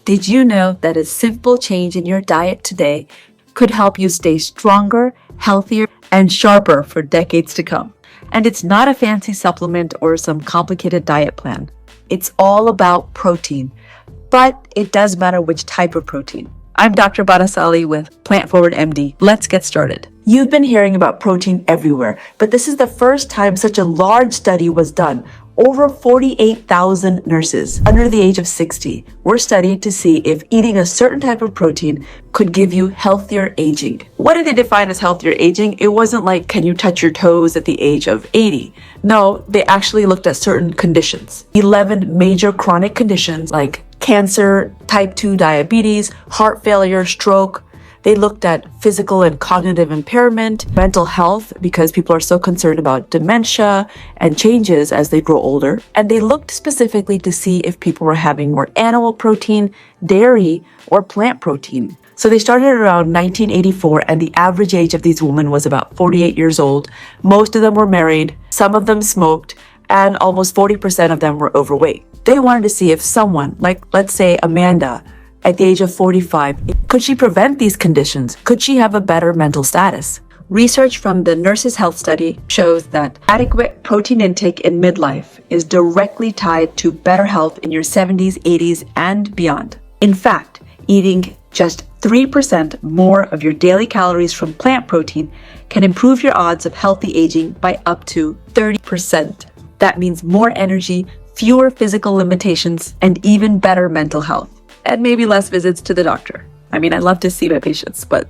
Did you know that a simple change in your diet today could help you stay stronger, healthier, and sharper for decades to come? And it's not a fancy supplement or some complicated diet plan. It's all about protein, but it does matter which type of protein. I'm Dr. Badasali with Plant Forward MD. Let's get started. You've been hearing about protein everywhere, but this is the first time such a large study was done. Over 48,000 nurses under the age of 60 were studied to see if eating a certain type of protein could give you healthier aging. What did they define as healthier aging? It wasn't like, can you touch your toes at the age of 80? No, they actually looked at certain conditions. 11 major chronic conditions like cancer, type 2 diabetes, heart failure, stroke. They looked at physical and cognitive impairment, mental health, because people are so concerned about dementia and changes as they grow older. And they looked specifically to see if people were having more animal protein, dairy, or plant protein. So they started around 1984, and the average age of these women was about 48 years old. Most of them were married, some of them smoked, and almost 40% of them were overweight. They wanted to see if someone, like let's say Amanda, at the age of 45, could she prevent these conditions? Could she have a better mental status? Research from the Nurses' Health Study shows that adequate protein intake in midlife is directly tied to better health in your 70s, 80s, and beyond. In fact, eating just 3% more of your daily calories from plant protein can improve your odds of healthy aging by up to 30%. That means more energy, fewer physical limitations, and even better mental health. And maybe less visits to the doctor. I mean, I love to see my patients, but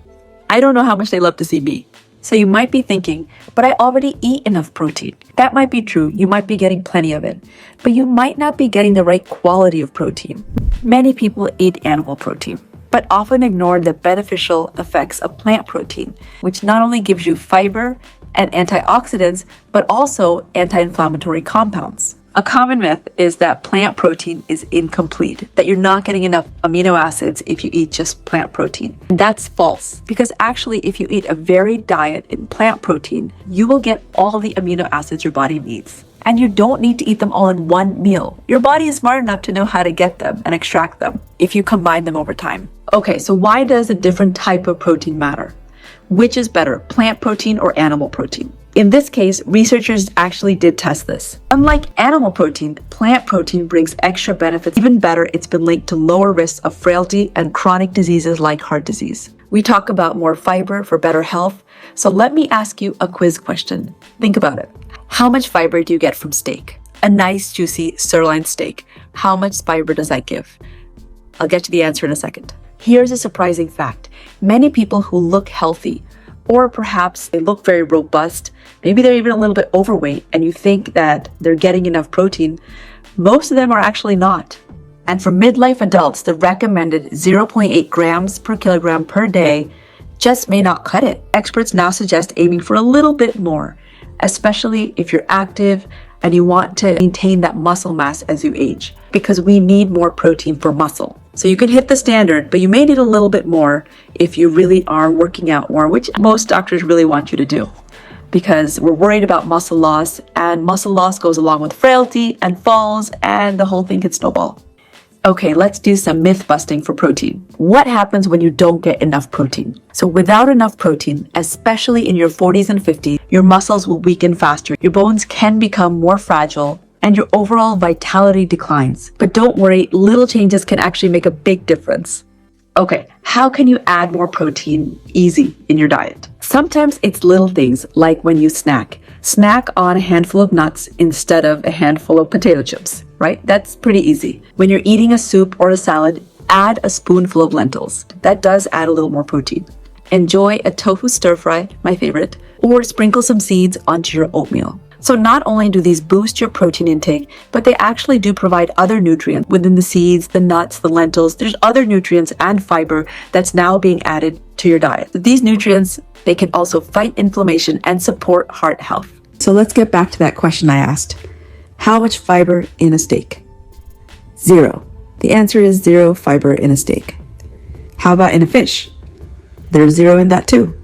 I don't know how much they love to see me. So you might be thinking, but I already eat enough protein. That might be true. You might be getting plenty of it, but you might not be getting the right quality of protein. Many people eat animal protein, but often ignore the beneficial effects of plant protein, which not only gives you fiber and antioxidants, but also anti-inflammatory compounds. A common myth is that plant protein is incomplete, that you're not getting enough amino acids if you eat just plant protein. And that's false, because actually if you eat a varied diet in plant protein, you will get all the amino acids your body needs. And you don't need to eat them all in one meal. Your body is smart enough to know how to get them and extract them if you combine them over time. Okay, so why does a different type of protein matter? Which is better, plant protein or animal protein? In this case, researchers actually did test this. Unlike animal protein, plant protein brings extra benefits. Even better, it's been linked to lower risks of frailty and chronic diseases like heart disease. We talk about more fiber for better health. So let me ask you a quiz question. Think about it. How much fiber do you get from steak? A nice, juicy sirloin steak. How much fiber does that give? I'll get to the answer in a second. Here's a surprising fact. Many people who look healthy, or perhaps they look very robust, maybe they're even a little bit overweight, and you think that they're getting enough protein, most of them are actually not. And for midlife adults, the recommended 0.8 grams per kilogram per day just may not cut it. Experts now suggest aiming for a little bit more, especially if you're active and you want to maintain that muscle mass as you age, because we need more protein for muscle. So you can hit the standard, but you may need a little bit more if you really are working out more, which most doctors really want you to do, because we're worried about muscle loss, and muscle loss goes along with frailty and falls, and the whole thing can snowball. Okay, let's do some myth busting for protein. What happens when you don't get enough protein? So without enough protein, especially in your 40s and 50s, your muscles will weaken faster. Your bones can become more fragile and your overall vitality declines. But don't worry, little changes can actually make a big difference. Okay, how can you add more protein easy in your diet? Sometimes it's little things like when you snack. Snack on a handful of nuts instead of a handful of potato chips, right? That's pretty easy. When you're eating a soup or a salad, add a spoonful of lentils. That does add a little more protein. Enjoy a tofu stir fry, my favorite, or sprinkle some seeds onto your oatmeal. So not only do these boost your protein intake, but they actually do provide other nutrients within the seeds, the nuts, the lentils. There's other nutrients and fiber that's now being added to your diet. These nutrients, they can also fight inflammation and support heart health. So let's get back to that question I asked. How much fiber in a steak? 0. The answer is 0 fiber in a steak. How about in a fish? There's 0 in that too.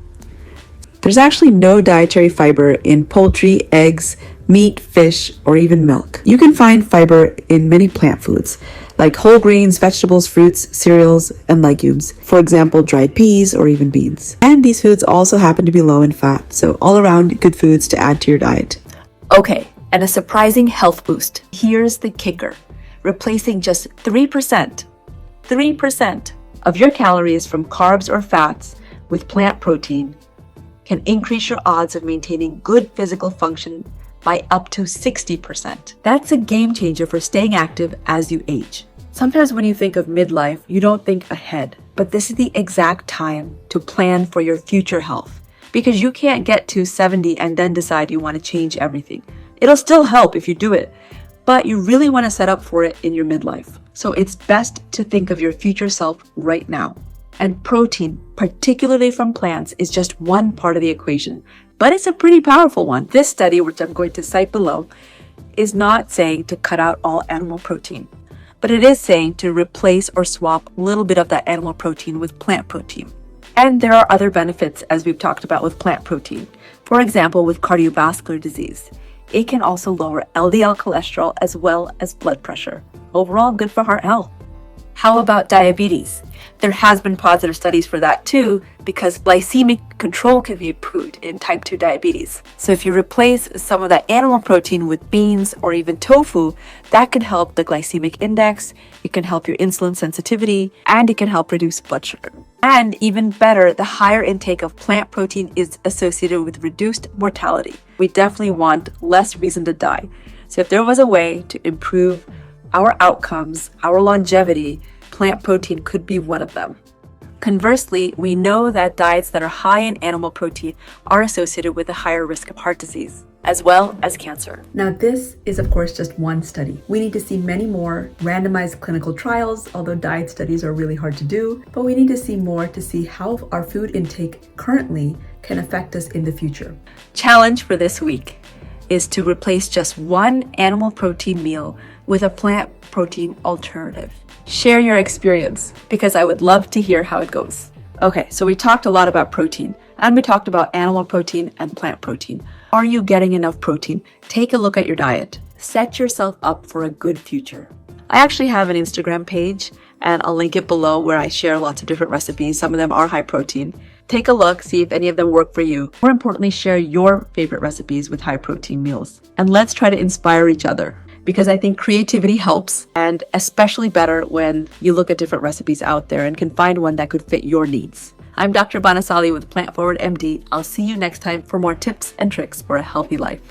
There's actually no dietary fiber in poultry, eggs, meat, fish, or even milk. You can find fiber in many plant foods, like whole grains, vegetables, fruits, cereals, and legumes. For example, dried peas or even beans. And these foods also happen to be low in fat, so all around good foods to add to your diet. Okay, and a surprising health boost. Here's the kicker. Replacing just 3% of your calories from carbs or fats with plant protein can increase your odds of maintaining good physical function by up to 60%. That's a game changer for staying active as you age. Sometimes when you think of midlife, you don't think ahead, but this is the exact time to plan for your future health, because you can't get to 70 and then decide you want to change everything. It'll still help if you do it, but you really want to set up for it in your midlife. So it's best to think of your future self right now. And protein, particularly from plants, is just one part of the equation, but it's a pretty powerful one. This study, which I'm going to cite below, is not saying to cut out all animal protein, but it is saying to replace or swap a little bit of that animal protein with plant protein. And there are other benefits, as we've talked about with plant protein. For example, with cardiovascular disease, it can also lower LDL cholesterol as well as blood pressure. Overall, good for heart health. How about diabetes? There has been positive studies for that too, because glycemic control can be improved in type 2 diabetes. So if you replace some of that animal protein with beans or even tofu, that can help the glycemic index, it can help your insulin sensitivity, and it can help reduce blood sugar. And even better, the higher intake of plant protein is associated with reduced mortality. We definitely want less reason to die. So if there was a way to improve our outcomes, our longevity, plant protein could be one of them. Conversely, we know that diets that are high in animal protein are associated with a higher risk of heart disease, as well as cancer. Now, this is, of course, just one study. We need to see many more randomized clinical trials, although diet studies are really hard to do, but we need to see more to see how our food intake currently can affect us in the future. Challenge for this week is to replace just one animal protein meal with a plant protein alternative. Share your experience, because I would love to hear how it goes. Okay, so we talked a lot about protein, and we talked about animal protein and plant protein. Are you getting enough protein? Take a look at your diet. Set yourself up for a good future. I actually have an Instagram page, and I'll link it below, where I share lots of different recipes. Some of them are high protein. Take a look, see if any of them work for you. More importantly, share your favorite recipes with high protein meals. And let's try to inspire each other, because I think creativity helps, and especially better when you look at different recipes out there and can find one that could fit your needs. I'm Dr. Banasali with Plant Forward MD. I'll see you next time for more tips and tricks for a healthy life.